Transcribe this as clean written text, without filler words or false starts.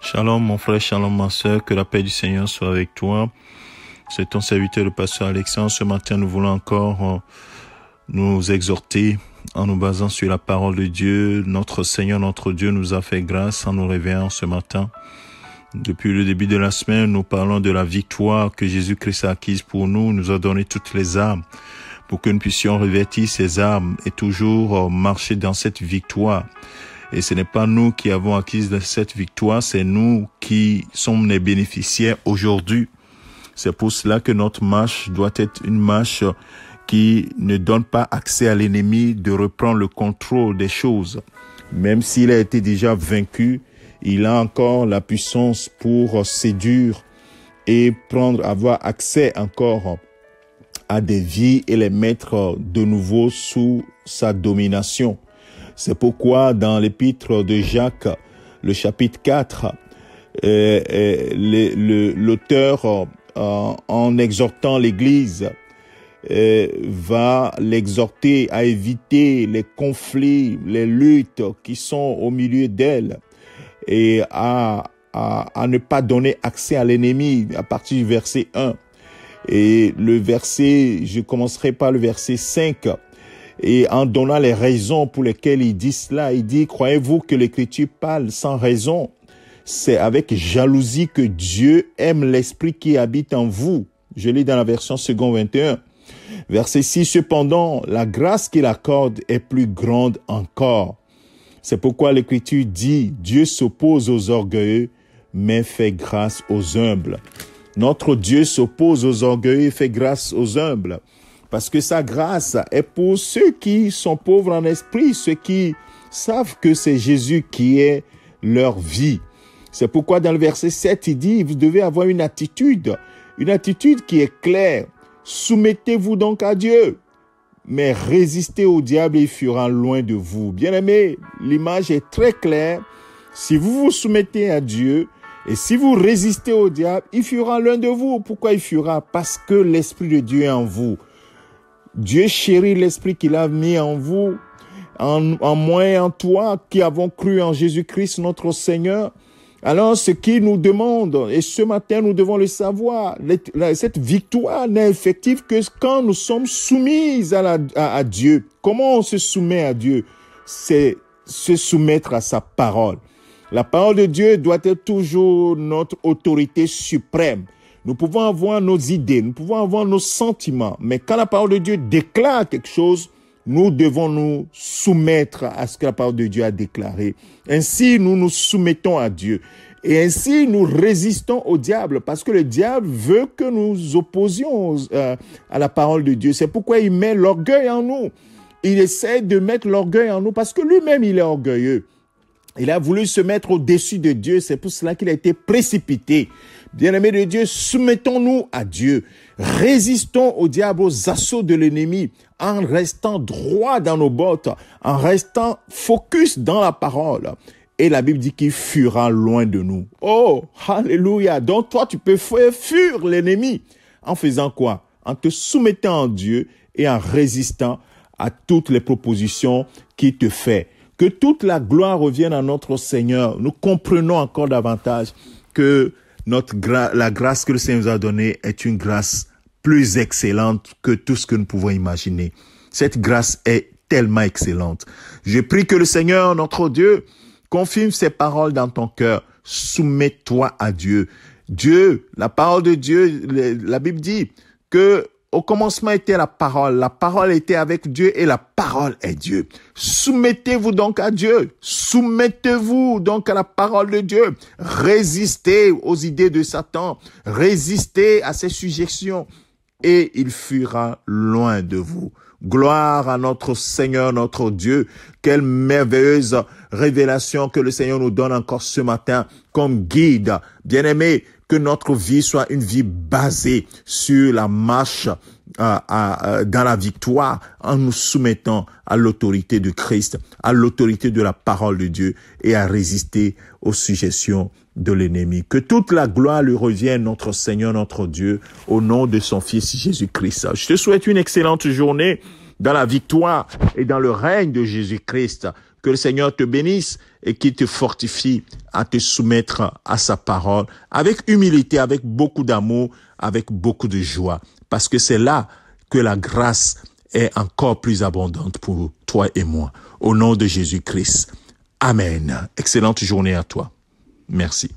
Shalom mon frère, shalom ma sœur, que la paix du Seigneur soit avec toi. C'est ton serviteur le pasteur Alexandre. Ce matin, nous voulons encore nous exhorter en nous basant sur la parole de Dieu. Notre Seigneur, notre Dieu nous a fait grâce en nous réveillant ce matin. Depuis le début de la semaine, nous parlons de la victoire que Jésus-Christ a acquise pour nous. Il nous a donné toutes les armes pour que nous puissions revêtir ces armes et toujours marcher dans cette victoire. Et ce n'est pas nous qui avons acquis cette victoire, c'est nous qui sommes les bénéficiaires aujourd'hui. C'est pour cela que notre marche doit être une marche qui ne donne pas accès à l'ennemi de reprendre le contrôle des choses. Même s'il a été déjà vaincu, il a encore la puissance pour séduire et avoir accès encore à des vies et les mettre de nouveau sous sa domination. C'est pourquoi dans l'épître de Jacques, le chapitre 4, l'auteur, en exhortant l'Église, va l'exhorter à éviter les conflits, les luttes qui sont au milieu d'elle et à ne pas donner accès à l'ennemi à partir du verset 1. Et le verset, je commencerai par le verset 5. Et en donnant les raisons pour lesquelles il dit cela, il dit, croyez-vous que l'Écriture parle sans raison? C'est avec jalousie que Dieu aime l'esprit qui habite en vous. Je lis dans la version second 21. Verset 6, cependant, la grâce qu'il accorde est plus grande encore. C'est pourquoi l'Écriture dit, Dieu s'oppose aux orgueilleux, mais fait grâce aux humbles. Notre Dieu s'oppose aux orgueilleux et fait grâce aux humbles. Parce que sa grâce est pour ceux qui sont pauvres en esprit, ceux qui savent que c'est Jésus qui est leur vie. C'est pourquoi dans le verset 7, il dit, vous devez avoir une attitude qui est claire. Soumettez-vous donc à Dieu, mais résistez au diable et il fuira loin de vous. Bien-aimés, l'image est très claire. Si vous vous soumettez à Dieu et si vous résistez au diable, il fuira loin de vous. Pourquoi il fuira? Parce que l'Esprit de Dieu est en vous. Dieu chérit l'esprit qu'il a mis en vous, en moi et en toi, qui avons cru en Jésus-Christ notre Seigneur. Alors, ce qu'il nous demande, et ce matin, nous devons le savoir, cette victoire n'est effective que quand nous sommes soumis à Dieu. Comment on se soumet à Dieu? C'est se soumettre à sa parole. La parole de Dieu doit être toujours notre autorité suprême. Nous pouvons avoir nos idées, nous pouvons avoir nos sentiments, mais quand la parole de Dieu déclare quelque chose, nous devons nous soumettre à ce que la parole de Dieu a déclaré. Ainsi, nous nous soumettons à Dieu. Et ainsi, nous résistons au diable, parce que le diable veut que nous opposions à la parole de Dieu. C'est pourquoi il met l'orgueil en nous. Il essaie de mettre l'orgueil en nous, parce que lui-même, il est orgueilleux. Il a voulu se mettre au-dessus de Dieu, c'est pour cela qu'il a été précipité. Bien-aimés de Dieu, soumettons-nous à Dieu. Résistons au diable, aux assauts de l'ennemi, en restant droit dans nos bottes, en restant focus dans la parole. Et la Bible dit qu'il fuira loin de nous. Oh, alléluia. Donc toi, tu peux fuir l'ennemi. En faisant quoi? En te soumettant à Dieu et en résistant à toutes les propositions qu'il te fait. Que toute la gloire revienne à notre Seigneur. Nous comprenons encore davantage que la grâce que le Seigneur nous a donnée est une grâce plus excellente que tout ce que nous pouvons imaginer. Cette grâce est tellement excellente. Je prie que le Seigneur, notre Dieu, confirme ses paroles dans ton cœur. Soumets-toi à Dieu. Dieu, la parole de Dieu, la Bible dit que au commencement était la parole était avec Dieu et la parole est Dieu. Soumettez-vous donc à Dieu, soumettez-vous donc à la parole de Dieu, résistez aux idées de Satan, résistez à ses suggestions et il fuira loin de vous. Gloire à notre Seigneur, notre Dieu. Quelle merveilleuse révélation que le Seigneur nous donne encore ce matin comme guide. Bien-aimés, que notre vie soit une vie basée sur la marche dans la victoire en nous soumettant à l'autorité de Christ, à l'autorité de la parole de Dieu et à résister aux suggestions de l'ennemi. Que toute la gloire lui revienne, notre Seigneur, notre Dieu, au nom de son Fils Jésus-Christ. Je te souhaite une excellente journée dans la victoire et dans le règne de Jésus-Christ. Que le Seigneur te bénisse et qu'il te fortifie à te soumettre à sa parole avec humilité, avec beaucoup d'amour, avec beaucoup de joie. Parce que c'est là que la grâce est encore plus abondante pour toi et moi. Au nom de Jésus-Christ. Amen. Excellente journée à toi. Merci.